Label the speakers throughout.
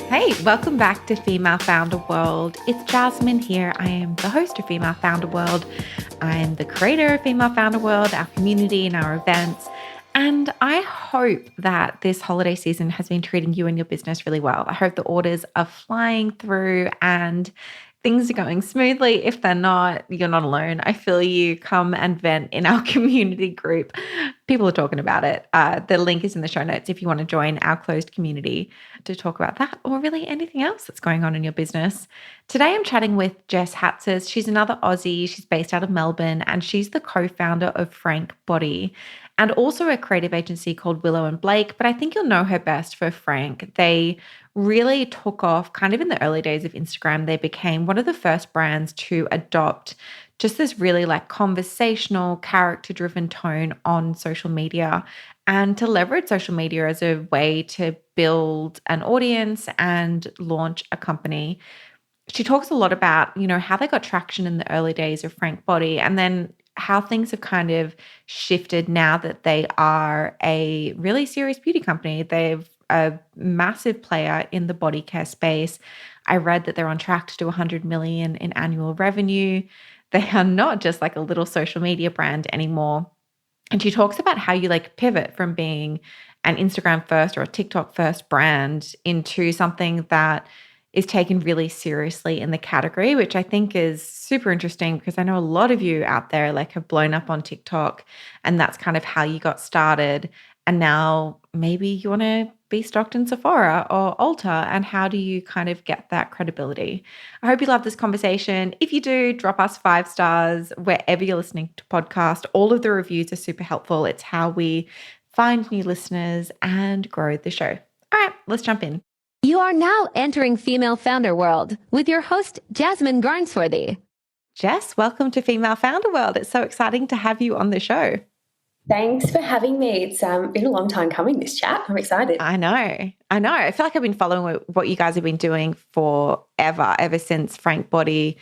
Speaker 1: Hey, welcome back to Female Founder World. It's Jasmine here. I am the host of Female Founder World. I'm the creator of Female Founder World, our community and our events. And I hope that this holiday season has been treating you and your business really well. I hope the orders are flying through and things are going smoothly. If they're not, you're not alone. I feel you. Come and vent in our community group. People are talking about it. The link is in the show notes if you want to join our closed community to talk about that or really anything else that's going on in your business. Today, I'm chatting with Jess Hatzis. She's another Aussie. She's based out of Melbourne and she's the co-founder of Frank Body and also a creative agency called Willow and Blake. But I think you'll know her best for Frank. They really took off kind of in the early days of Instagram. They became one of the first brands to adopt just this really like conversational, character-driven tone on social media and to leverage social media as a way to build an audience and launch a company. She talks a lot about, how they got traction in the early days of Frank Body and then how things have kind of shifted now that they are a really serious beauty company. They've a massive player in the body care space. I read that they're on track to do 100 million in annual revenue. They are not just like a little social media brand anymore. And she talks about how you like pivot from being an Instagram first or a TikTok first brand into something that is taken really seriously in the category, which I think is super interesting because I know a lot of you out there like have blown up on TikTok and that's kind of how you got started. And now maybe you want to be stocked in Sephora or Ulta, and how do you kind of get that credibility? I hope you love this conversation. If you do, drop us 5 stars wherever you're listening to podcast. All of the reviews are super helpful. It's how we find new listeners and grow the show. All right, let's jump in.
Speaker 2: You are now entering Female Founder World with your host, Jasmine Garnsworthy.
Speaker 1: Jess, welcome to Female Founder World. It's so exciting to have you on the show.
Speaker 3: Thanks for having me. It's been a long time coming, this chat. I'm excited.
Speaker 1: I know. I feel like I've been following what you guys have been doing forever, ever since Frank Body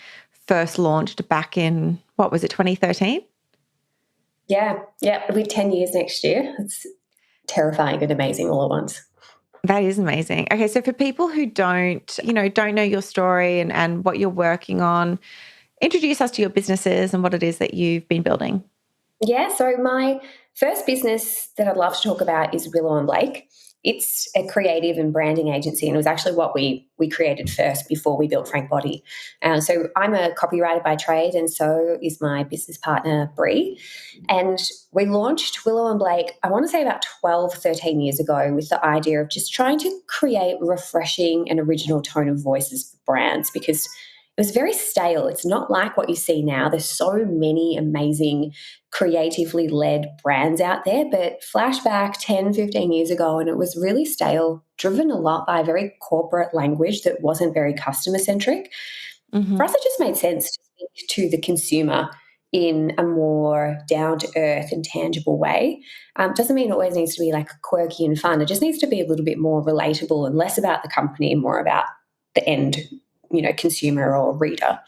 Speaker 1: first launched back in, 2013?
Speaker 3: Yeah. It'll be 10 years next year. It's terrifying and amazing all at once.
Speaker 1: That is amazing. Okay, so for people who don't know your story and what you're working on, introduce us to your businesses and what it is that you've been building.
Speaker 3: Yeah, so my first business that I'd love to talk about is Willow and Blake. It's a creative and branding agency, and it was actually what we created first before we built Frank Body. So I'm a copywriter by trade, and so is my business partner, Bree. And we launched Willow and Blake, I want to say about 12, 13 years ago, with the idea of just trying to create refreshing and original tone of voices for brands because it was very stale. It's not like what you see now. There's so many amazing creatively led brands out there, but flashback 10, 15 years ago, and it was really stale, driven a lot by a very corporate language that wasn't very customer centric. For us, it just made sense to speak to the consumer in a more down to earth and tangible way. Doesn't mean it always needs to be like quirky and fun. It just needs to be a little bit more relatable and less about the company and more about the end consumer or reader.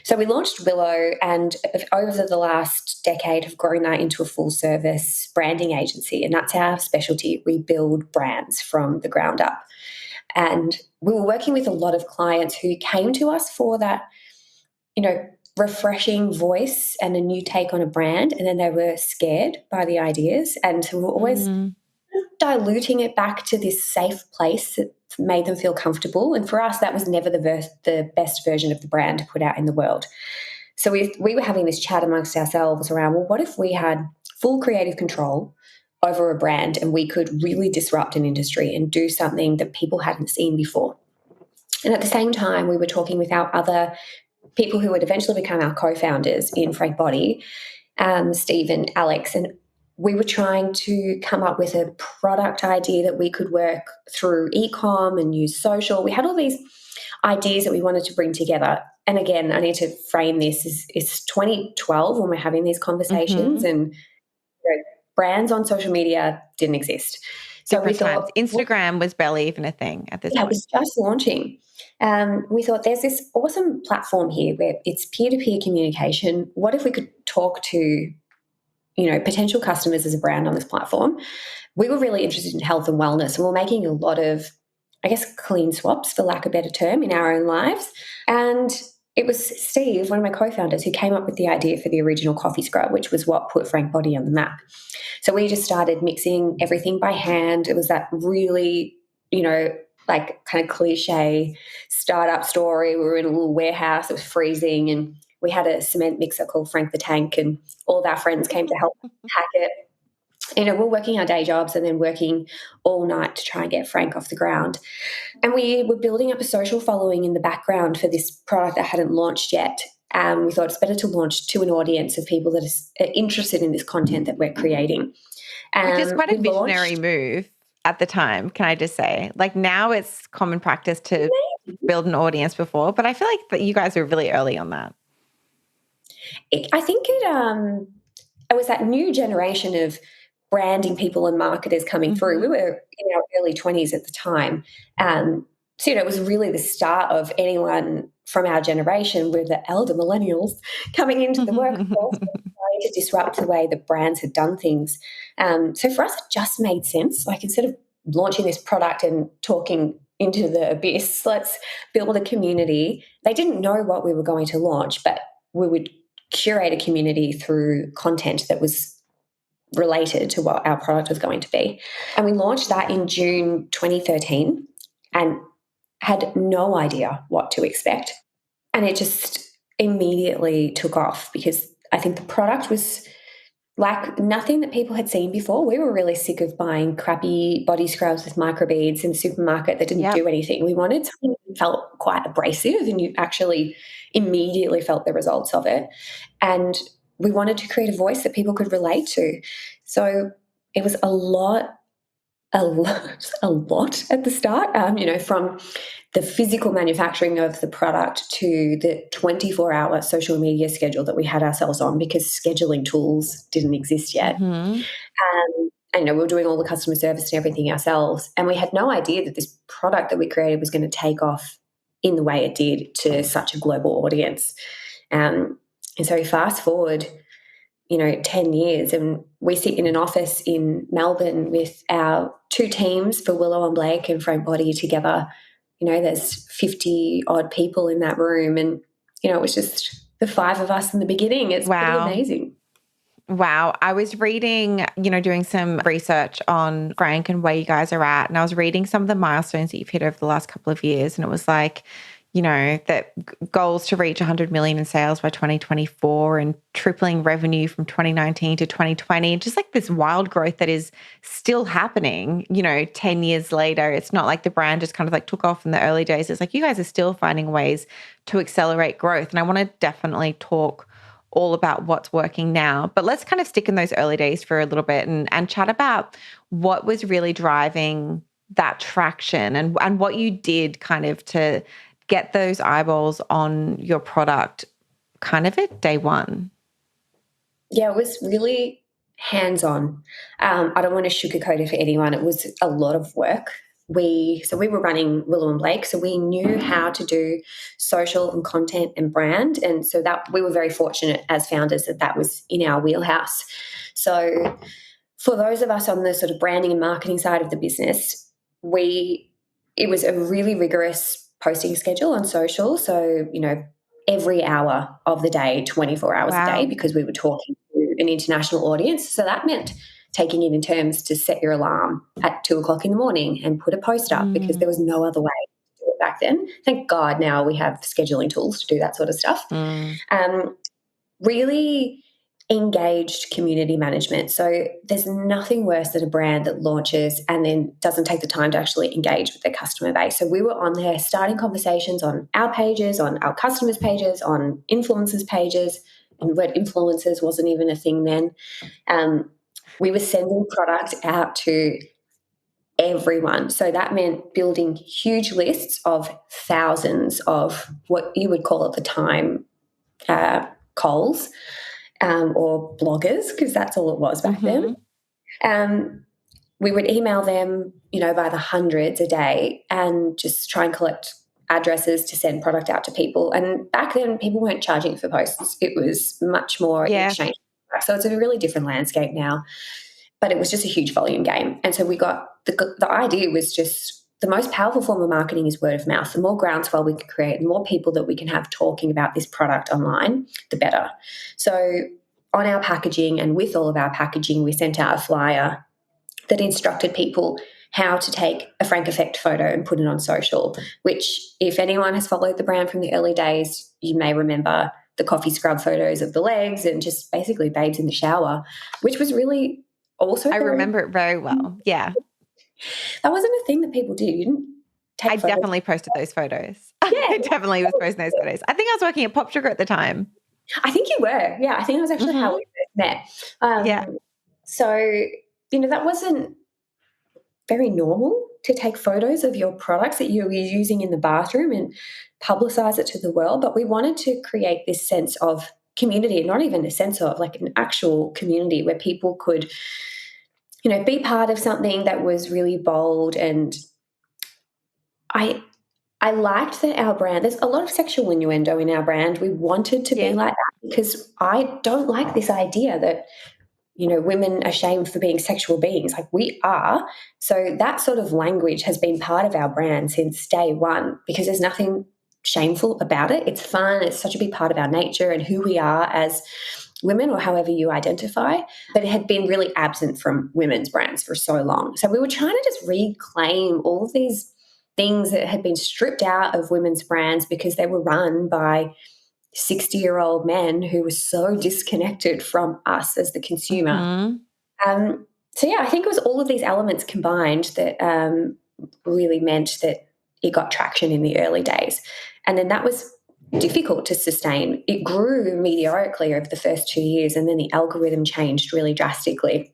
Speaker 3: So we launched Willow, and over the last decade have grown that into a full service branding agency, and that's our specialty. We build brands from the ground up. And we were working with a lot of clients who came to us for that, refreshing voice and a new take on a brand, and then they were scared by the ideas, and so we were always diluting it back to this safe place that made them feel comfortable. And for us, that was never the best version of the brand to put out in the world. So we were having this chat amongst ourselves around, well, what if we had full creative control over a brand and we could really disrupt an industry and do something that people hadn't seen before? And at the same time, we were talking with our other people who would eventually become our co-founders in Frank Body, Steve and Alex, and we were trying to come up with a product idea that we could work through e-com and use social. We had all these ideas that we wanted to bring together. And again, I need to frame this it's 2012 when we're having these conversations, and brands on social media didn't exist. So we thought
Speaker 1: Instagram was barely even a thing at this point.
Speaker 3: Yeah, it was just launching. We thought there's this awesome platform here where it's peer-to-peer communication. What if we could talk to potential customers as a brand on this platform? We were really interested in health and wellness, and we're making a lot of I guess, clean swaps, for lack of a better term, in our own lives. And it was Steve, one of my co-founders, who came up with the idea for the original coffee scrub, which was what put Frank Body on the map. So we just started mixing everything by hand. It was that really, like kind of cliche startup story. We were in a little warehouse, it was freezing, and we had a cement mixer called Frank the Tank, and all of our friends came to help hack it. We're working our day jobs and then working all night to try and get Frank off the ground. And we were building up a social following in the background for this product that hadn't launched yet. We thought it's better to launch to an audience of people that are interested in this content that we're creating.
Speaker 1: Which is quite a visionary move at the time, can I just say? Like, now it's common practice to build an audience before, but I feel like that you guys were really early on that.
Speaker 3: I think it was that new generation of branding people and marketers coming through. We were in our early 20s at the time. So, it was really the start of anyone from our generation, we're the elder millennials, coming into the workforce, trying to disrupt the way that brands had done things. So for us, it just made sense. Like, instead of launching this product and talking into the abyss, let's build a community. They didn't know what we were going to launch, but we would curate a community through content that was related to what our product was going to be. And we launched that in June 2013 and had no idea what to expect. And it just immediately took off because I think the product was like nothing that people had seen before. We were really sick of buying crappy body scrubs with microbeads in the supermarket that didn't do anything. We wanted something that felt quite abrasive and you actually immediately felt the results of it. And we wanted to create a voice that people could relate to. So it was a lot at the start, from the physical manufacturing of the product to the 24-hour social media schedule that we had ourselves on, because scheduling tools didn't exist yet. And we were doing all the customer service and everything ourselves. And we had no idea that this product that we created was going to take off in the way it did to such a global audience. And so fast forward, 10 years, and we sit in an office in Melbourne with our two teams for Willow and Blake and Frank Body together. There's 50 odd people in that room, and it was just the five of us in the beginning. It's pretty amazing.
Speaker 1: Wow. I was reading, doing some research on Frank and where you guys are at, and I was reading some of the milestones that you've hit over the last couple of years, and it was like, that goals to reach 100 million in sales by 2024 and tripling revenue from 2019 to 2020, just like this wild growth that is still happening, 10 years later. It's not like the brand just kind of like took off in the early days. It's like you guys are still finding ways to accelerate growth. And I want to definitely talk all about what's working now, but let's kind of stick in those early days for a little bit and chat about what was really driving that traction and what you did kind of to get those eyeballs on your product kind of at day one.
Speaker 3: Yeah, it was really hands-on. I don't want to sugarcoat it for anyone. It was a lot of work. We were running Willow and Blake, so we knew how to do social and content and brand. And so that we were very fortunate as founders that was in our wheelhouse. So for those of us on the sort of branding and marketing side of the business, it was a really rigorous posting schedule on social. So, every hour of the day, 24 hours a day, because we were talking to an international audience. So that meant taking it in terms to set your alarm at 2:00 in the morning and put a post up because there was no other way to do it back then. Thank God now we have scheduling tools to do that sort of stuff. Really engaged community management. So there's nothing worse than a brand that launches and then doesn't take the time to actually engage with their customer base. So we were on there starting conversations on our pages, on our customers' pages, on influencers' pages, and the word influencers wasn't even a thing then. We were sending product out to everyone. So that meant building huge lists of thousands of what you would call at the time coals. Or bloggers, because that's all it was back then. We would email them, by the hundreds a day and just try and collect addresses to send product out to people. And back then, people weren't charging for posts. It was much more exchange. So it's a really different landscape now. But it was just a huge volume game. And so we got the idea was just the most powerful form of marketing is word of mouth. The more groundswell we can create, the more people that we can have talking about this product online, the better. So on our packaging and with all of our packaging, we sent out a flyer that instructed people how to take a Frank Effect photo and put it on social, which if anyone has followed the brand from the early days, you may remember the coffee scrub photos of the legs and just basically babes in the shower, which was really also
Speaker 1: I remember it very well. Yeah.
Speaker 3: that wasn't a thing that people did. You didn't take
Speaker 1: I
Speaker 3: photos.
Speaker 1: definitely posted those photos.
Speaker 3: Yeah.
Speaker 1: I definitely was posting those photos. I think I was working at Pop Sugar at the time.
Speaker 3: I think you were. Yeah, I think that was actually how we first met.
Speaker 1: Yeah.
Speaker 3: So, that wasn't very normal to take photos of your products that you were using in the bathroom and publicize it to the world. But we wanted to create this sense of community, not even a sense of like an actual community where people could, be part of something that was really bold. And I liked that our brand, there's a lot of sexual innuendo in our brand. We wanted to be like that because I don't like this idea that women are shamed for being sexual beings. Like we are. So that sort of language has been part of our brand since day one because there's nothing shameful about it. It's fun. It's such a big part of our nature and who we are as women or however you identify. But it had been really absent from women's brands for so long. So we were trying to just reclaim all of these things that had been stripped out of women's brands because they were run by 60-year-old men who were so disconnected from us as the consumer. So, I think it was all of these elements combined that really meant that it got traction in the early days. And then that was difficult to sustain. It grew meteorically over the first 2 years, and then the algorithm changed really drastically.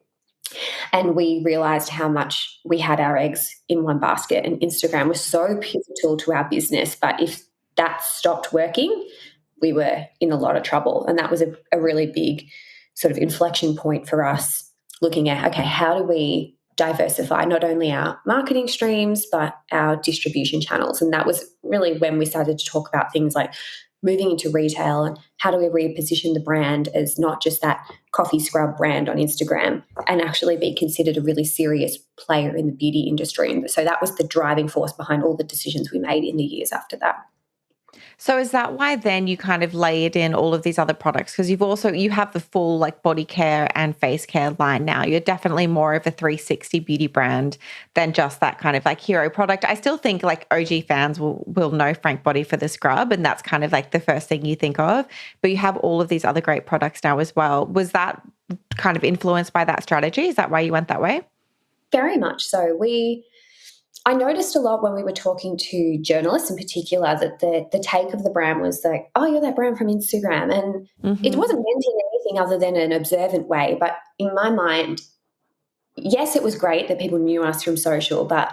Speaker 3: And we realized how much we had our eggs in one basket, and Instagram was so pivotal to our business. But if that stopped working, we were in a lot of trouble. And that was a really big sort of inflection point for us, looking at, okay, how do we diversify not only our marketing streams, but our distribution channels? And that was really when we started to talk about things like moving into retail and how do we reposition the brand as not just that coffee scrub brand on Instagram and actually be considered a really serious player in the beauty industry. And so that was the driving force behind all the decisions we made in the years after that.
Speaker 1: So is that why then you kind of layered in all of these other products? Because you have the full like body care and face care line now. You're definitely more of a 360 beauty brand than just that kind of like hero product. I still think like OG fans will know Frank Body for the scrub, and that's kind of like the first thing you think of. But you have all of these other great products now as well. Was that kind of influenced by that strategy? Is that why you went that way?
Speaker 3: Very much so. I noticed a lot when we were talking to journalists in particular that the take of the brand was like, oh, you're that brand from Instagram. And it wasn't meant in anything other than an observant way. But in my mind, yes, it was great that people knew us from social, but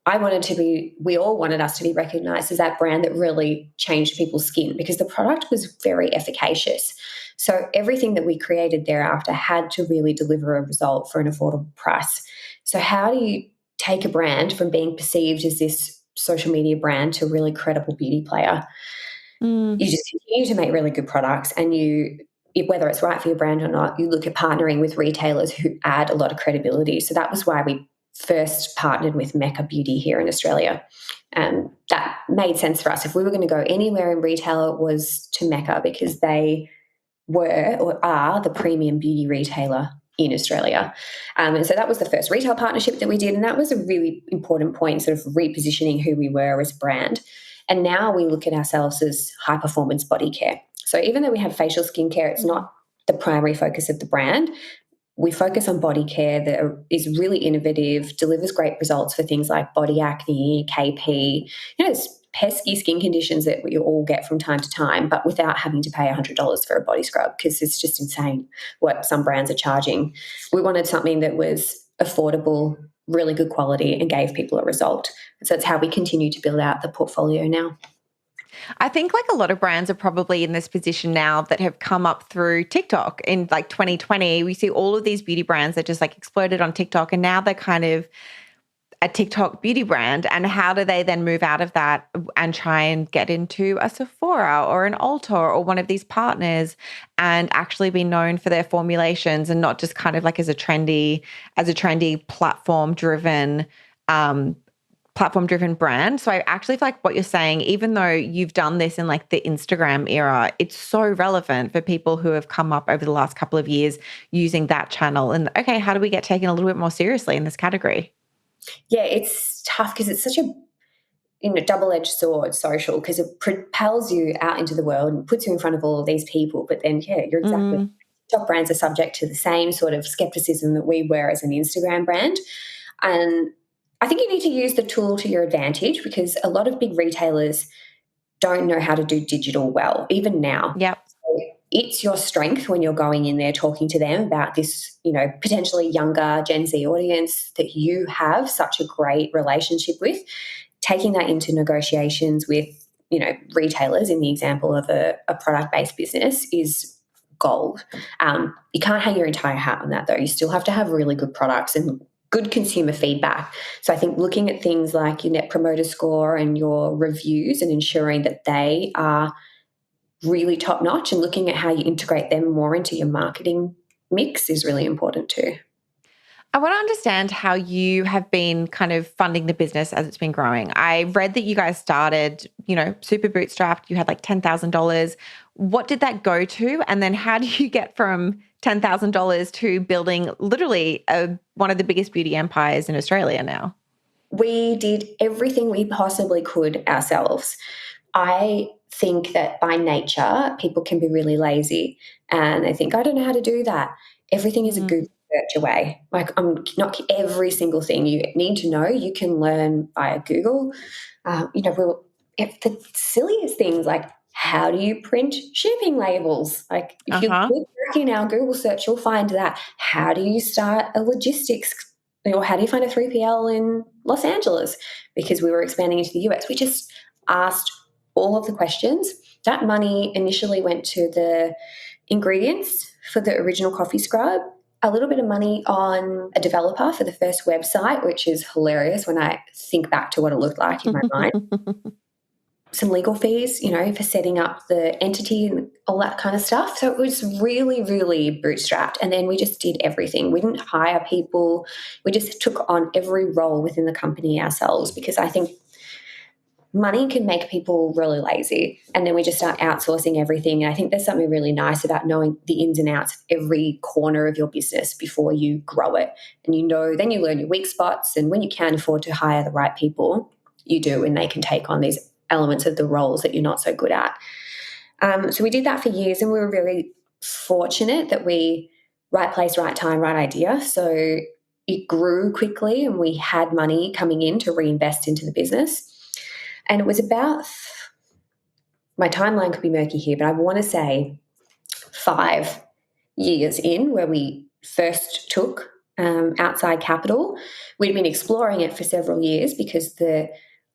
Speaker 3: we all wanted us to be recognized as that brand that really changed people's skin because the product was very efficacious. So everything that we created thereafter had to really deliver a result for an affordable price. So how do you take a brand from being perceived as this social media brand to a really credible beauty player? You just continue to make really good products, and whether it's right for your brand or not, you look at partnering with retailers who add a lot of credibility. So that was why we first partnered with Mecca Beauty here in Australia. That made sense for us. If we were going to go anywhere in retail, it was to Mecca because they were or are the premium beauty retailer in Australia. And so that was the first retail partnership that we did. And that was a really important point, sort of repositioning who we were as a brand. And now we look at ourselves as high performance body care. So even though we have facial skincare, it's not the primary focus of the brand. We focus on body care that is really innovative, delivers great results for things like body acne, KP, there's pesky skin conditions that we all get from time to time, but without having to pay $100 for a body scrub because it's just insane what some brands are charging. We wanted something that was affordable, really good quality, and gave people a result. So that's how we continue to build out the portfolio now.
Speaker 1: I think like a lot of brands are probably in this position now that have come up through TikTok in like 2020. We see all of these beauty brands that just like exploded on TikTok, and now they're kind of a TikTok beauty brand. And how do they then move out of that and try and get into a Sephora or an Ulta or one of these partners and actually be known for their formulations and not just kind of like as a trendy platform driven platform driven brand. So I actually feel like what you're saying, even though you've done this in like the Instagram era, it's so relevant for people who have come up over the last couple of years using that channel. And okay, how do we get taken a little bit more seriously in this category?
Speaker 3: Yeah, it's tough because it's such a double-edged sword, social, because it propels you out into the world and puts you in front of all of these people. But then, yeah, you're exactly top brands are subject to the same sort of skepticism that we were as an Instagram brand. And I think you need to use the tool to your advantage because a lot of big retailers don't know how to do digital well, even now.
Speaker 1: Yep.
Speaker 3: So it's your strength when you're going in there talking to them about this, potentially younger Gen Z audience that you have such a great relationship with, taking that into negotiations with, retailers in the example of a product-based business is gold. You can't hang your entire hat on that though. You still have to have really good products and good consumer feedback. So I think looking at things like your net promoter score and your reviews and ensuring that they are really top notch and looking at how you integrate them more into your marketing mix is really important too.
Speaker 1: I want to understand how you have been kind of funding the business as it's been growing. I read that you guys started, super bootstrapped. You had like $10,000. What did that go to? And then how do you get from $10,000 to building literally one of the biggest beauty empires in Australia now?
Speaker 3: We did everything we possibly could ourselves. I think that by nature, people can be really lazy and they think, I don't know how to do that. Everything is a Google search away. Like, not every single thing you need to know, you can learn via Google. The silliest things like, how do you print shipping labels? Like, if you look back in our Google search, you'll find that. How do you start a logistics, or how do you find a 3PL in Los Angeles? Because we were expanding into the US. We just asked all of the questions. That money initially went to the ingredients for the original coffee scrub, a little bit of money on a developer for the first website, which is hilarious when I think back to what it looked like in my mind. Some legal fees, for setting up the entity and all that kind of stuff. So it was really, really bootstrapped. And then we just did everything. We didn't hire people. We just took on every role within the company ourselves because I think money can make people really lazy. And then we just start outsourcing everything. And I think there's something really nice about knowing the ins and outs of every corner of your business before you grow it. And then you learn your weak spots. And when you can afford to hire the right people, you do, and they can take on these elements of the roles that you're not so good at. So we did that for years, and we were really fortunate that right place, right time, right idea. So it grew quickly and we had money coming in to reinvest into the business. And it was about, my timeline could be murky here, but I want to say 5 years in where we first took outside capital. We'd been exploring it for several years because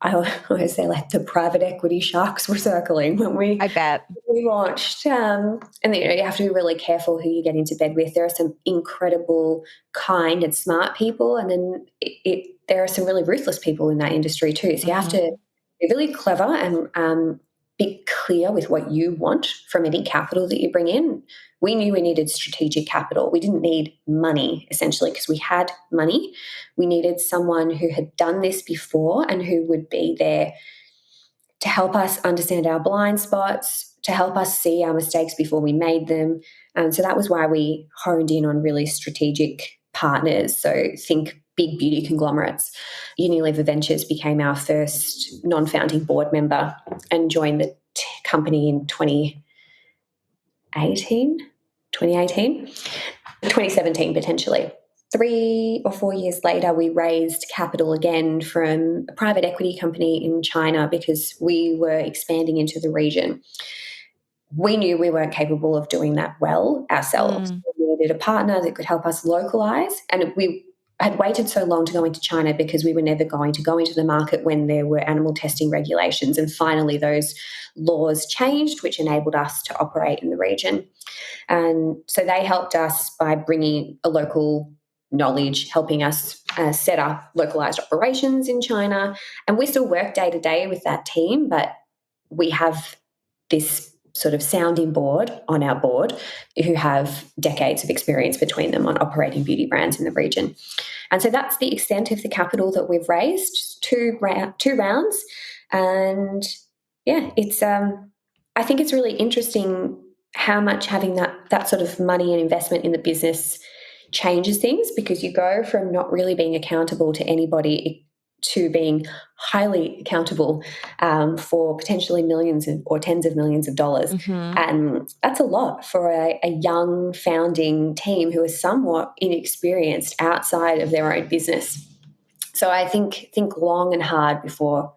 Speaker 3: I always say like the private equity sharks were circling when we launched. And you have to be really careful who you get into bed with. There are some incredible, kind and smart people, and then there are some really ruthless people in that industry too. So you have to be really clever and be clear with what you want from any capital that you bring in. We knew we needed strategic capital. We didn't need money, essentially, because we had money. We needed someone who had done this before and who would be there to help us understand our blind spots, to help us see our mistakes before we made them. So that was why we honed in on really strategic partners. So think big beauty conglomerates. Unilever Ventures became our first non-founding board member and joined the company in 2017 potentially. 3 or 4 years later, we raised capital again from a private equity company in China because we were expanding into the region. We knew we weren't capable of doing that well ourselves. We needed a partner that could help us localize, and we had waited so long to go into China because we were never going to go into the market when there were animal testing regulations. And finally, those laws changed, which enabled us to operate in the region. And so they helped us by bringing a local knowledge, helping us set up localized operations in China. And we still work day to day with that team, but we have this sort of sounding board on our board who have decades of experience between them on operating beauty brands in the region. And so that's the extent of the capital that we've raised, just two rounds. And yeah, it's I think it's really interesting how much having that sort of money and investment in the business changes things, because you go from not really being accountable to anybody to being highly accountable for potentially millions or tens of millions of dollars.
Speaker 1: Mm-hmm.
Speaker 3: And that's a lot for a young founding team who are somewhat inexperienced outside of their own business. So I think long and hard before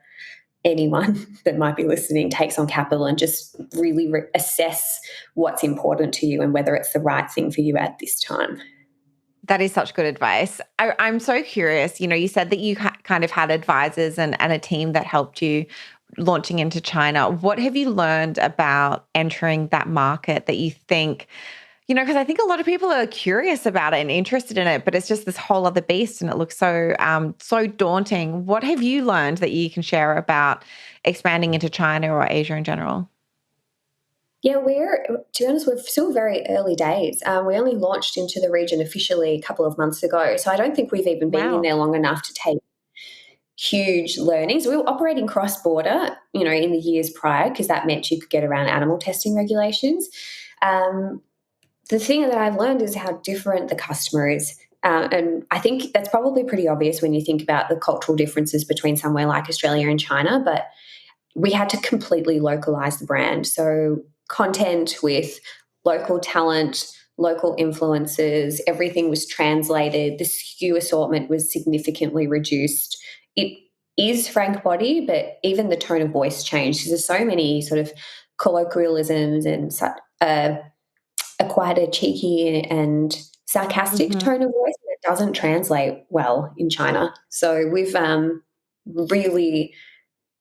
Speaker 3: anyone that might be listening takes on capital, and just really assess what's important to you and whether it's the right thing for you at this time.
Speaker 1: That is such good advice. I'm so curious. You said that you kind of had advisors and a team that helped you launching into China. What have you learned about entering that market that you think, because I think a lot of people are curious about it and interested in it, but it's just this whole other beast and it looks so daunting. What have you learned that you can share about expanding into China or Asia in general?
Speaker 3: Yeah, to be honest, we're still very early days. We only launched into the region officially a couple of months ago. So I don't think we've even been in
Speaker 1: Wow.
Speaker 3: there long enough to take huge learnings. We were operating cross-border, in the years prior, because that meant you could get around animal testing regulations. The thing that I've learned is how different the customer is. And I think that's probably pretty obvious when you think about the cultural differences between somewhere like Australia and China, but we had to completely localize the brand. So content with local talent, local influencers, everything was translated. The SKU assortment was significantly reduced. It is Frank Body, but even the tone of voice changed, because there's so many sort of colloquialisms and quite a cheeky and sarcastic
Speaker 1: Mm-hmm.
Speaker 3: tone of voice that doesn't translate well in China. So we've really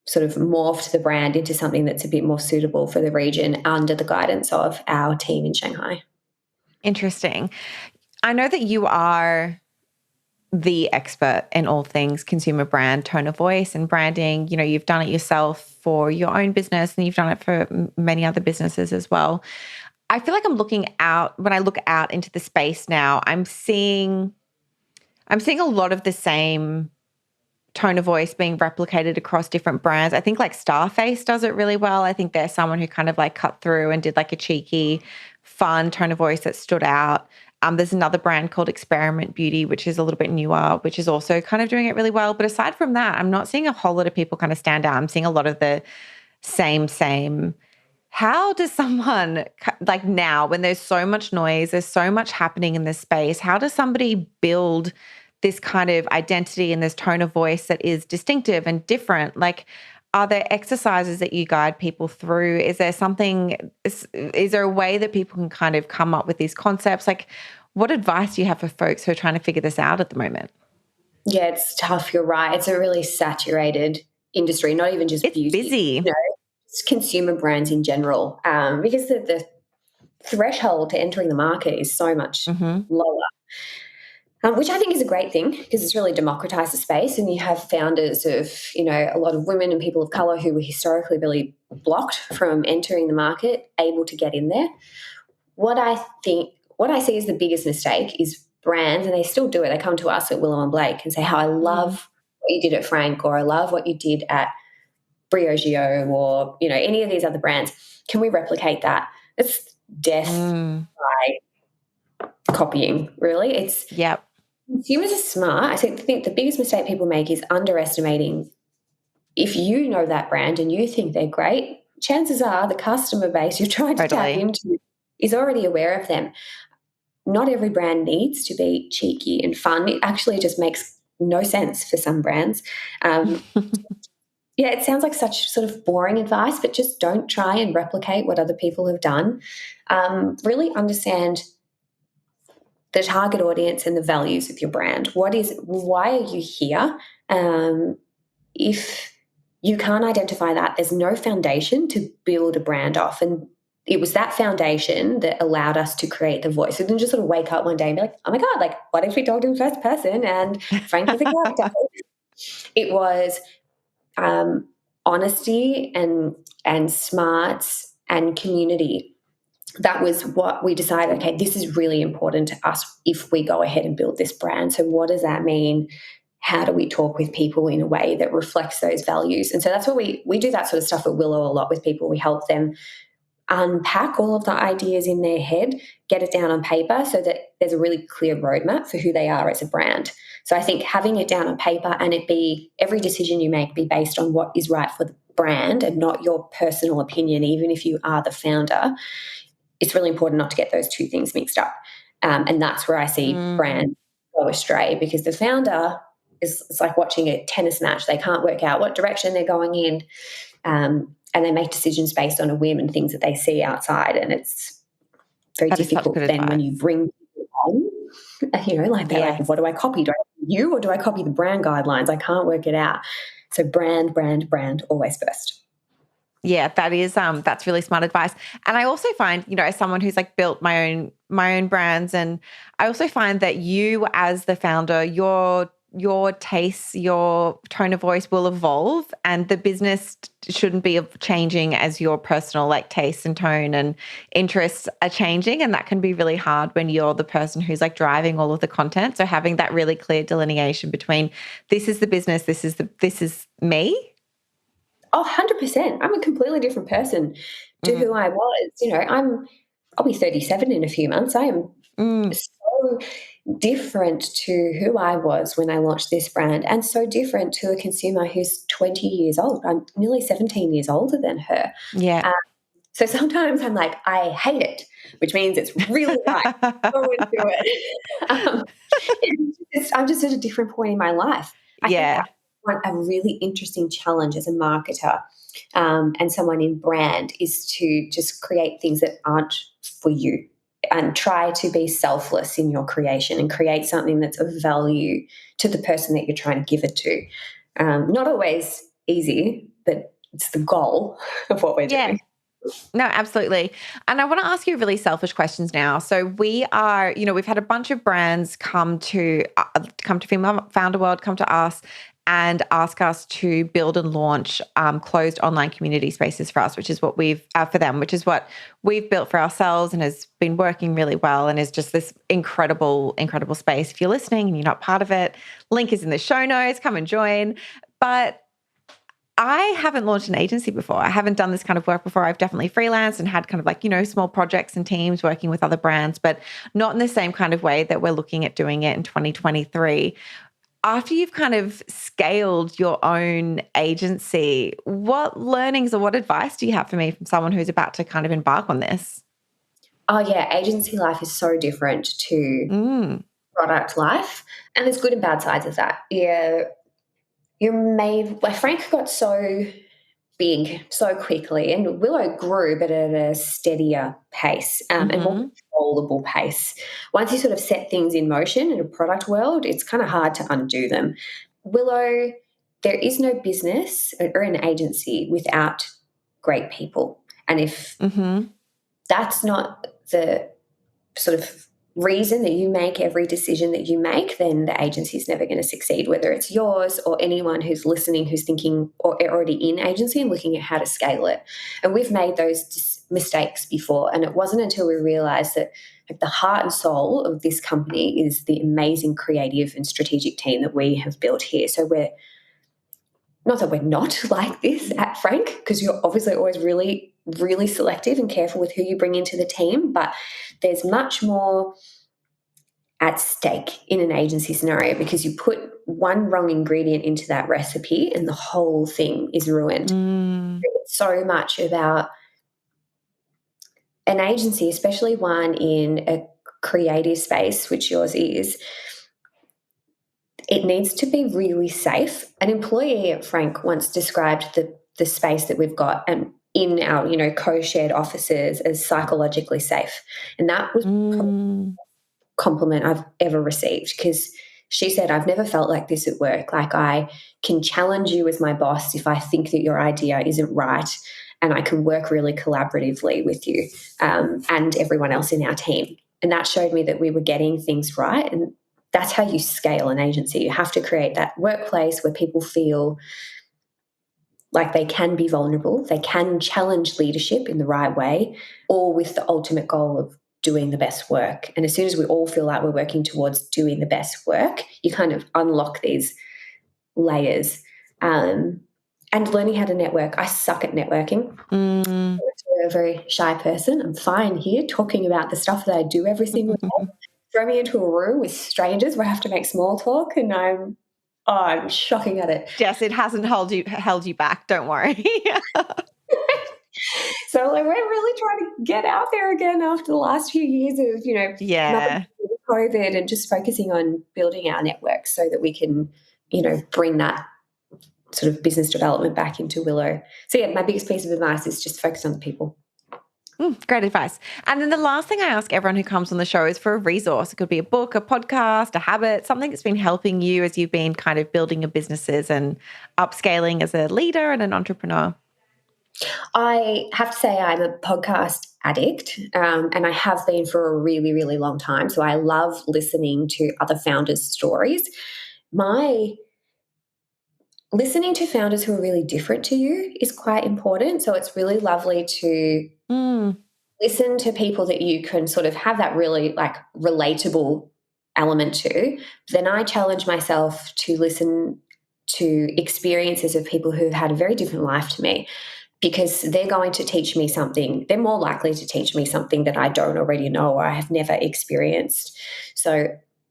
Speaker 3: sort of morphed the brand into something that's a bit more suitable for the region under the guidance of our team in Shanghai.
Speaker 1: Interesting. I know that you are the expert in all things consumer brand, tone of voice and branding. You've done it yourself for your own business and you've done it for many other businesses as well. I feel like when I look out into the space now, I'm seeing a lot of the same tone of voice being replicated across different brands. I think like Starface does it really well. I think there's someone who kind of like cut through and did like a cheeky, fun tone of voice that stood out. There's another brand called Experiment Beauty, which is a little bit newer, which is also kind of doing it really well. But aside from that, I'm not seeing a whole lot of people kind of stand out. I'm seeing a lot of the same. How does someone, like now, when there's so much noise, there's so much happening in this space, how does somebody build this kind of identity and this tone of voice that is distinctive and different? Like, are there exercises that you guide people through? Is there a way that people can kind of come up with these concepts? Like, what advice do you have for folks who are trying to figure this out at the moment?
Speaker 3: Yeah, it's tough. You're right. It's a really saturated industry, not even just
Speaker 1: It's
Speaker 3: beauty.
Speaker 1: busy.
Speaker 3: It's consumer brands in general, because the threshold to entering the market is so much
Speaker 1: Mm-hmm.
Speaker 3: lower. Which I think is a great thing, because it's really democratized the space, and you have founders of, a lot of women and people of color who were historically really blocked from entering the market, able to get in there. What I see as the biggest mistake is brands, and they still do it. They come to us at Willow and Blake and say, "How I love what you did at Frank," or "I love what you did at Briogeo," or any of these other brands. Can we replicate that? It's death
Speaker 1: Mm.
Speaker 3: by copying. Really, it's
Speaker 1: Yep.
Speaker 3: consumers are smart. I think the biggest mistake people make is underestimating. If you know that brand and you think they're great, chances are the customer base you're trying to tap
Speaker 1: Totally.
Speaker 3: into is already aware of them. Not every brand needs to be cheeky and fun. It actually just makes no sense for some brands. Um, yeah, it sounds like such sort of boring advice, but just don't try and replicate what other people have done. Really understand the target audience and the values of your brand. Why are you here? If you can't identify that, there's no foundation to build a brand off. And it was that foundation that allowed us to create the voice. We didn't just sort of wake up one day and be like, "Oh my God, like, what if we talked in first person and Frank was a character?" It was honesty and smarts and community. that was what we decided, okay, this is really important to us if we go ahead and build this brand. So what does that mean? How do we talk with people in a way that reflects those values? And so that's what we do that sort of stuff at Willow a lot with people. We help them unpack all of the ideas in their head, get it down on paper so that there's a really clear roadmap for who they are as a brand. So I think having it down on paper and it be every decision you make be based on what is right for the brand and not your personal opinion, even if you are the founder, it's really important not to get those two things mixed up. And that's where I see brands go astray, because the founder it's like watching a tennis match. They can't work out what direction they're going in. And they make decisions based on a whim and things that they see outside. And it's very difficult then when you bring people on, like they're like, what do I copy? Do I copy you or do I copy the brand guidelines? I can't work it out. So brand, always first.
Speaker 1: Yeah, that is that's really smart advice. And I also find, as someone who's like built my own brands, and I also find that you as the founder, your tastes, your tone of voice will evolve, and the business shouldn't be changing as your personal like tastes and tone and interests are changing. And that can be really hard when you're the person who's like driving all of the content. So having that really clear delineation between this is the business, this is me.
Speaker 3: Oh, 100%. I'm a completely different person to who I was. I'll be 37 in a few months. I am so different to who I was when I launched this brand, and so different to a consumer who's 20 years old. I'm nearly 17 years older than her.
Speaker 1: Yeah.
Speaker 3: So sometimes I'm like, I hate it, which means it's really right. Go and do it. I'm just at a different point in my life. I think a really interesting challenge as a marketer and someone in brand is to just create things that aren't for you and try to be selfless in your creation and create something that's of value to the person that you're trying to give it to. Not always easy, but it's the goal of what we're doing.
Speaker 1: No, absolutely. And I want to ask you really selfish questions now. So we are, we've had a bunch of brands come to Female Founder World, come to us and ask us to build and launch closed online community spaces for us, which is what we've which is what we've built for ourselves and has been working really well and is just this incredible, incredible space. If you're listening and you're not part of it, link is in the show notes, come and join. But I haven't launched an agency before. I haven't done this kind of work before. I've definitely freelanced and had kind of like, small projects and teams working with other brands, but not in the same kind of way that we're looking at doing it in 2023. After you've kind of scaled your own agency, what learnings or what advice do you have for me from someone who's about to kind of embark on this?
Speaker 3: Oh, yeah. Agency life is so different to product life. And there's good and bad sides of that. Yeah. Frank got so big so quickly, and Willow grew, but at a steadier pace and more controllable pace. Once you sort of set things in motion in a product world, it's kind of hard to undo them. Willow, there is no business or an agency without great people. And if that's not the sort of reason that you make every decision that you make, then the agency is never going to succeed, whether it's yours or anyone who's listening who's thinking or already in agency and looking at how to scale it. And we've made those mistakes before, and it wasn't until we realized that the heart and soul of this company is the amazing creative and strategic team that we have built here. So we're not that we're not like this at Frank, because you're obviously always really, really selective and careful with who you bring into the team, but there's much more at stake in an agency scenario, because you put one wrong ingredient into that recipe and the whole thing is ruined. It's so much about an agency, especially one in a creative space, which yours is. It needs to be really safe. An employee at Frank once described the space that we've got and in our, co-shared offices as psychologically safe. And that was probably the compliment I've ever received, because she said, I've never felt like this at work. Like, I can challenge you as my boss if I think that your idea isn't right, and I can work really collaboratively with you and everyone else in our team. And that showed me that we were getting things right. And that's how you scale an agency. You have to create that workplace where people feel Like they can be vulnerable, they can challenge leadership in the right way, all with the ultimate goal of doing the best work. And as soon as we all feel like we're working towards doing the best work, you kind of unlock these layers. And learning how to network. I suck at networking. I'm a very shy person. I'm fine here talking about the stuff that I do every single day. Throw me into a room with strangers where I have to make small talk, and I'm shocking at it.
Speaker 1: Jess, it hasn't held you back. Don't worry.
Speaker 3: So like, we're really trying to get out there again after the last few years of,
Speaker 1: Yeah.
Speaker 3: COVID, and just focusing on building our network so that we can, bring that sort of business development back into Willow. So yeah, my biggest piece of advice is just focus on the people.
Speaker 1: Great advice. And then the last thing I ask everyone who comes on the show is for a resource. It could be a book, a podcast, a habit, something that's been helping you as you've been kind of building your businesses and upscaling as a leader and an entrepreneur.
Speaker 3: I have to say I'm a podcast addict, and I have been for a really, really long time. So I love listening to other founders' stories. Listening to founders who are really different to you is quite important. So it's really lovely to listen to people that you can sort of have that really like relatable element to. Then I challenge myself to listen to experiences of people who've had a very different life to me, because they're going to teach me something. They're more likely to teach me something that I don't already know or I have never experienced. So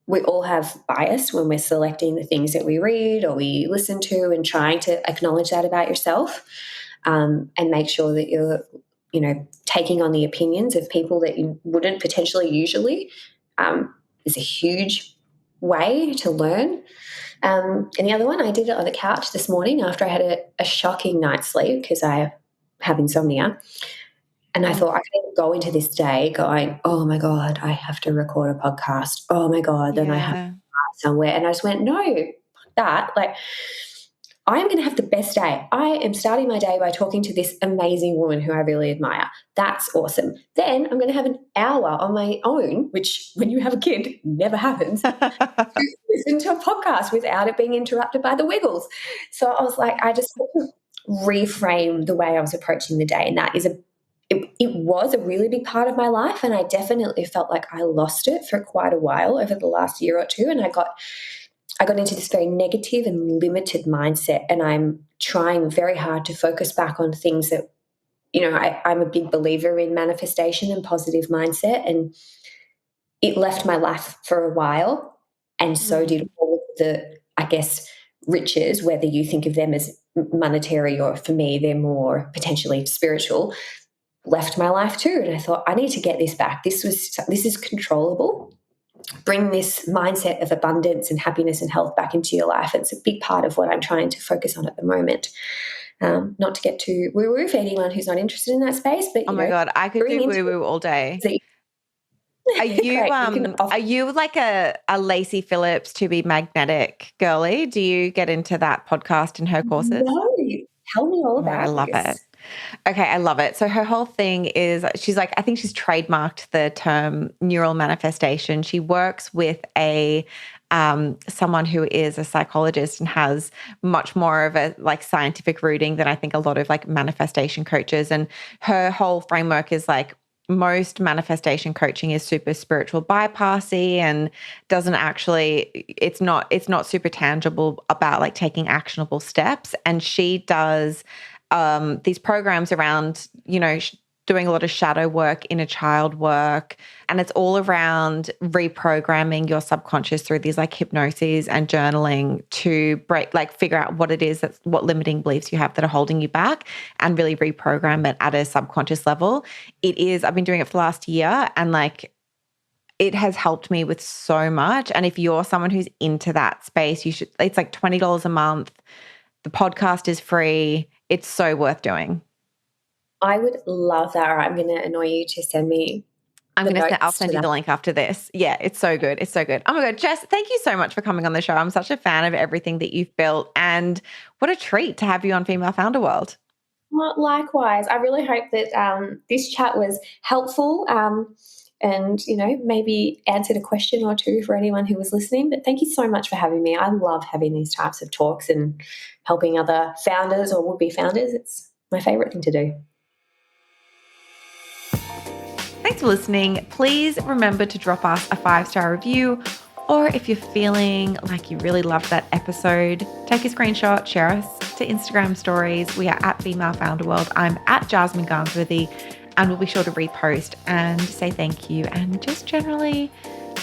Speaker 3: we all have bias when we're selecting the things that we read or we listen to, and trying to acknowledge that about yourself, and make sure that you're, taking on the opinions of people that you wouldn't potentially usually, is a huge way to learn. And the other one, I did it on the couch this morning after I had a shocking night's sleep because I have insomnia. And I thought I could go into this day going, oh my God, I have to record a podcast. Oh my God, then I have to start somewhere. And I just went, no, fuck that. Like, I am going to have the best day. I am starting my day by talking to this amazing woman who I really admire. That's awesome. Then I'm going to have an hour on my own, which when you have a kid never happens, to listen to a podcast without it being interrupted by the Wiggles. So I was like, I just had to reframe the way I was approaching the day. And that is it was a really big part of my life. And I definitely felt like I lost it for quite a while over the last year or two. And I got into this very negative and limited mindset, and I'm trying very hard to focus back on things that, I'm a big believer in manifestation and positive mindset, and it left my life for a while, and so did all of the, I guess, riches, whether you think of them as monetary or for me they're more potentially spiritual, left my life too. And I thought, I need to get this back. This is controllable. Bring this mindset of abundance and happiness and health back into your life. It's a big part of what I'm trying to focus on at the moment. Not to get too woo-woo for anyone who's not interested in that space, but
Speaker 1: oh my God, I could do woo-woo all day. Are you like a Lacey Phillips to be magnetic girly? Do you get into that podcast in her courses?
Speaker 3: No, tell me all about
Speaker 1: I love it. Okay, I love it. So her whole thing is, she's like, I think she's trademarked the term neural manifestation. She works with someone who is a psychologist and has much more of a like scientific rooting than I think a lot of like manifestation coaches. And her whole framework is like, most manifestation coaching is super spiritual bypassy and doesn't actually, it's not super tangible about like taking actionable steps. And she does these programs around, doing a lot of shadow work, inner child work, and it's all around reprogramming your subconscious through these like hypnoses and journaling to figure out what it is what limiting beliefs you have that are holding you back, and really reprogram it at a subconscious level. I've been doing it for the last year, and like it has helped me with so much. And if you're someone who's into that space, it's like $20 a month. The podcast is free. It's so worth doing.
Speaker 3: I would love that. Or I'm going to annoy you to send me.
Speaker 1: I'll send you the link after this. Yeah, it's so good. It's so good. Oh my God, Jess, thank you so much for coming on the show. I'm such a fan of everything that you've built, and what a treat to have you on Female Founder World.
Speaker 3: Well, likewise. I really hope that this chat was helpful. and, maybe answered a question or two for anyone who was listening. But thank you so much for having me. I love having these types of talks and helping other founders or would-be founders. It's my favorite thing to do.
Speaker 1: Thanks for listening. Please remember to drop us a 5-star review, or if you're feeling like you really loved that episode, take a screenshot, share us to Instagram stories. We are at Female Founder World. I'm at Jasmine Garnsworthy, and we'll be sure to repost and say thank you. And just generally,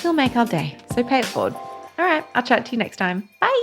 Speaker 1: you'll make our day. So pay it forward. All right, I'll chat to you next time. Bye.